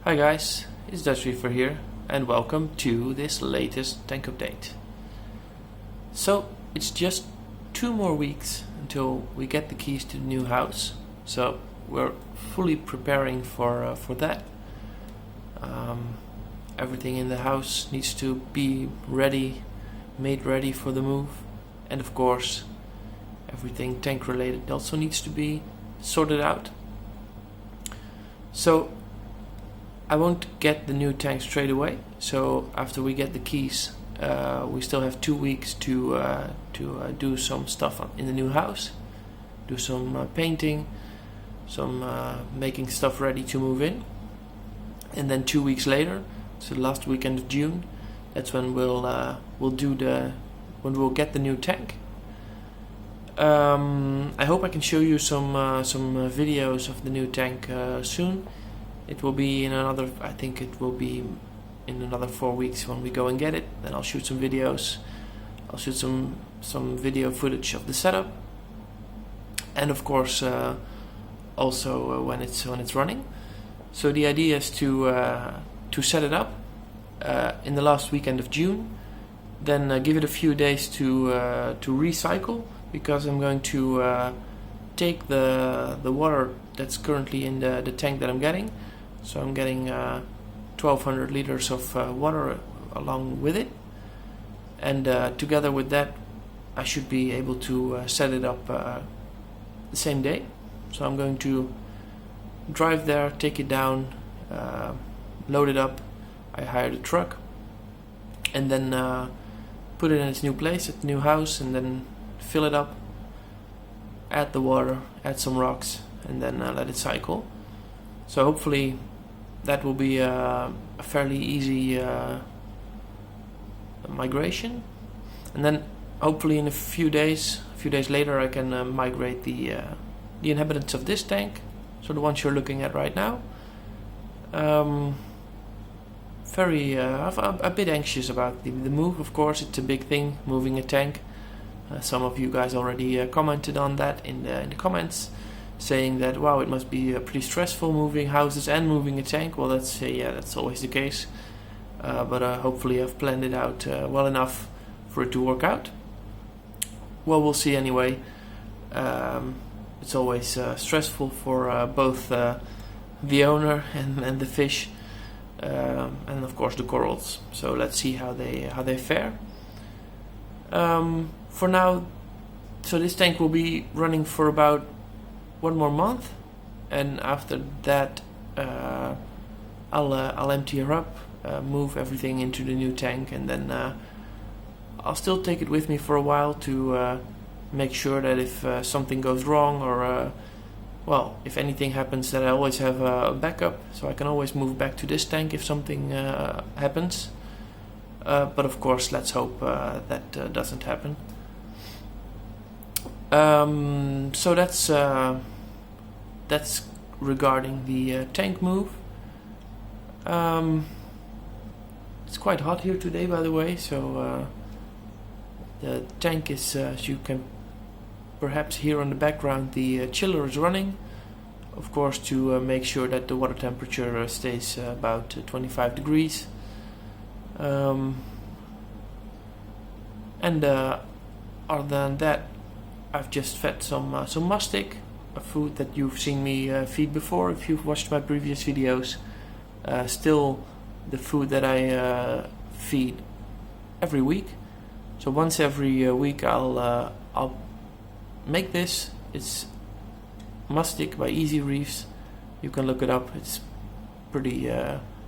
Hi guys, it's Red Sea Reefer here and welcome to this latest tank update. So it's just 2 more weeks until we get the keys to the new house, so we're fully preparing for that. Everything in the house needs to be made ready for the move, and of course everything tank related also needs to be sorted out. So I won't get the new tank straight away, so after we get the keys we still have 2 weeks to do some stuff in the new house, do some painting, some making stuff ready to move in, and then 2 weeks later, so the last weekend of June, that's when we'll get the new tank. I hope I can show you some videos of the new tank soon. It will be in another, I think it will be in another 4 weeks when we go and get it. Then I'll shoot some videos. I'll shoot some video footage of the setup, and of course also when it's running. So the idea is to set it up in the last weekend of June, then give it a few days to recycle, because I'm going to take the water that's currently in the tank that I'm getting. So I'm getting 1200 liters of water along with it, and together with that I should be able to set it up the same day. So I'm going to drive there, take it down, load it up. I hired a truck, and then put it in its new place at the new house, and then fill it up, add the water, add some rocks, and then let it cycle. So hopefully that will be a fairly easy migration, and then hopefully in a few days later I can migrate the inhabitants of this tank, so the ones you're looking at right now. I'm a bit anxious about the move. Of course, it's a big thing, moving a tank. Some of you guys already commented on that in the comments, saying that wow, it must be pretty stressful moving houses and moving a tank. Well, that's always the case, but hopefully I've planned it out well enough for it to work out. Well, we'll see anyway. It's always stressful for both the owner and the fish, and of course the corals. So let's see how they fare. For now, so this tank will be running for about 1 more month, and after that I'll empty her up, move everything into the new tank, and then I'll still take it with me for a while to make sure that if something goes wrong, or well, if anything happens, that I always have a backup, so I can always move back to this tank if something happens. But of course, let's hope that doesn't happen. So that's regarding the tank move. It's quite hot here today, by the way, so the tank is, as you can perhaps hear on the background, the chiller is running, of course, to make sure that the water temperature stays about 25 degrees. And other than that, I've just fed some mastic, a food that you've seen me feed before if you've watched my previous videos. Still the food that I feed every week. So once every week I'll make this. It's mastic by Easy Reefs. You can look it up. It's pretty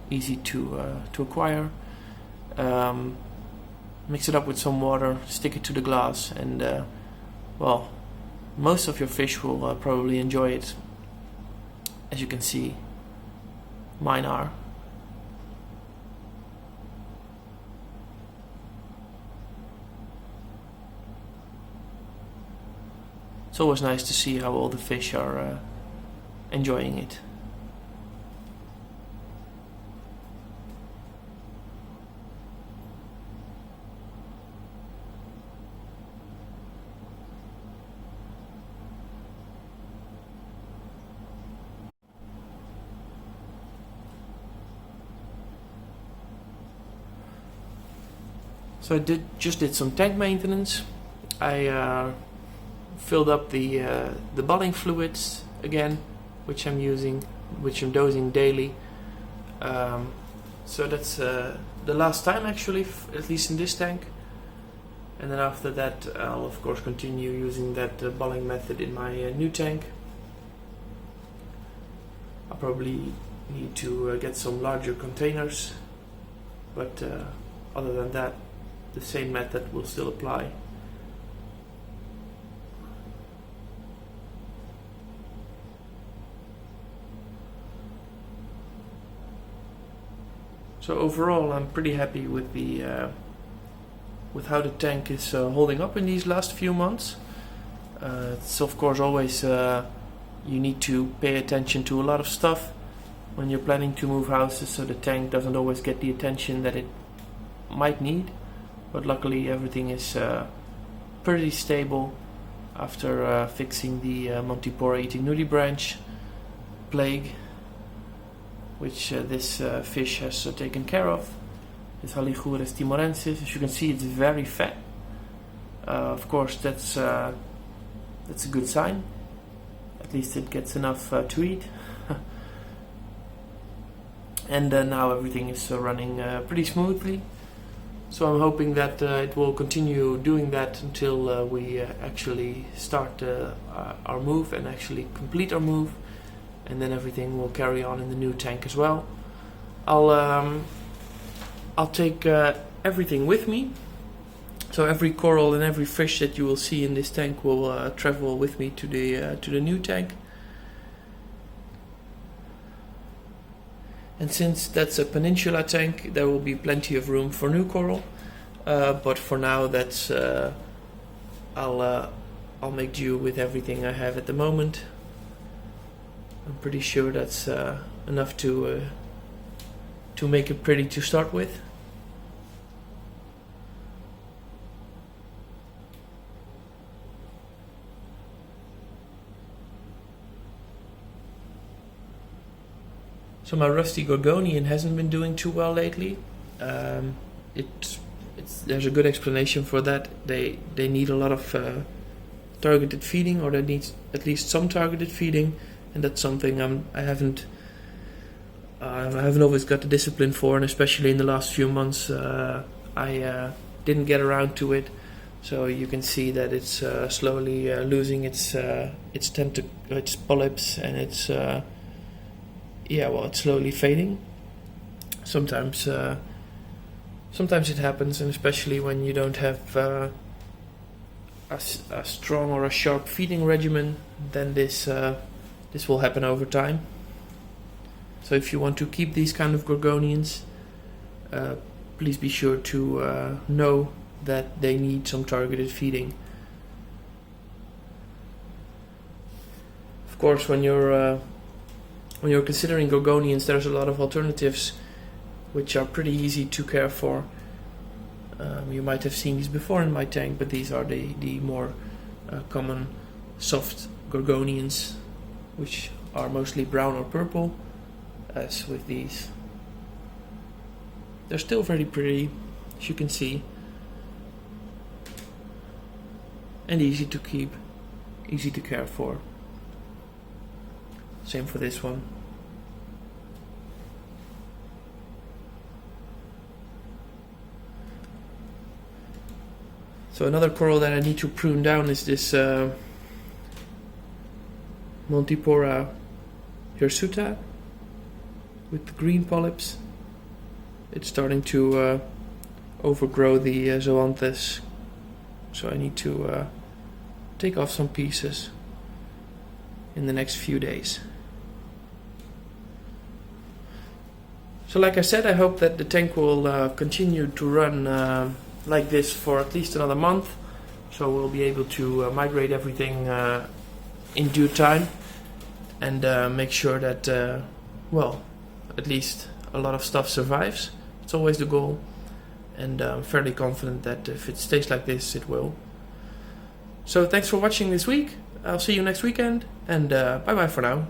easy to acquire. Mix it up with some water, stick it to the glass, and well, most of your fish will probably enjoy it. As you can see, mine are. It's always nice to see how all the fish are enjoying it. So I just did some tank maintenance. I filled up the bulling fluids again, which I'm dosing daily. So that's the last time actually, at least in this tank. And then after that I'll of course continue using that bulling method in my new tank. I'll probably need to get some larger containers, but other than that, the same method will still apply. So overall, I'm pretty happy with with how the tank is holding up in these last few months. It's of course always you need to pay attention to a lot of stuff when you're planning to move houses, so the tank doesn't always get the attention that it might need. But luckily everything is pretty stable after fixing the Montipora eating nudie branch plague, which this fish has taken care of. This Haligurus timorensis. As you can see, it's very fat. Of course, that's a good sign. At least it gets enough to eat. And now everything is running pretty smoothly. So I'm hoping that it will continue doing that until we actually start our move and actually complete our move. And then everything will carry on in the new tank as well. I'll take everything with me. So every coral and every fish that you will see in this tank will travel with me to the new tank. And since that's a peninsula tank, there will be plenty of room for new coral. But for now, that's I'll make do with everything I have at the moment. I'm pretty sure that's enough to make it pretty to start with. So my rusty Gorgonian hasn't been doing too well lately. There's a good explanation for that. They need a lot of targeted feeding, or they need at least some targeted feeding, and that's something I haven't always got the discipline for, and especially in the last few months I didn't get around to it. So you can see that it's slowly losing its polyps, and it's slowly fading. Sometimes it happens, and especially when you don't have a strong or a sharp feeding regimen, then this will happen over time. So if you want to keep these kind of Gorgonians, please be sure to know that they need some targeted feeding. Of course, when you're considering Gorgonians, there's a lot of alternatives which are pretty easy to care for. You might have seen these before in my tank, but these are the more common soft Gorgonians, which are mostly brown or purple, as with these. They're still very pretty, as you can see, and easy to keep, easy to care for. Same for this one. So another coral that I need to prune down is this Montipora hirsuta with the green polyps. It's starting to overgrow the zoanthes, so I need to take off some pieces in the next few days. So like I said, I hope that the tank will continue to run like this for at least another month, so we'll be able to migrate everything in due time, and make sure that at least a lot of stuff survives. It's always the goal, and I'm fairly confident that if it stays like this, it will. So thanks for watching this week. I'll see you next weekend, and bye bye for now.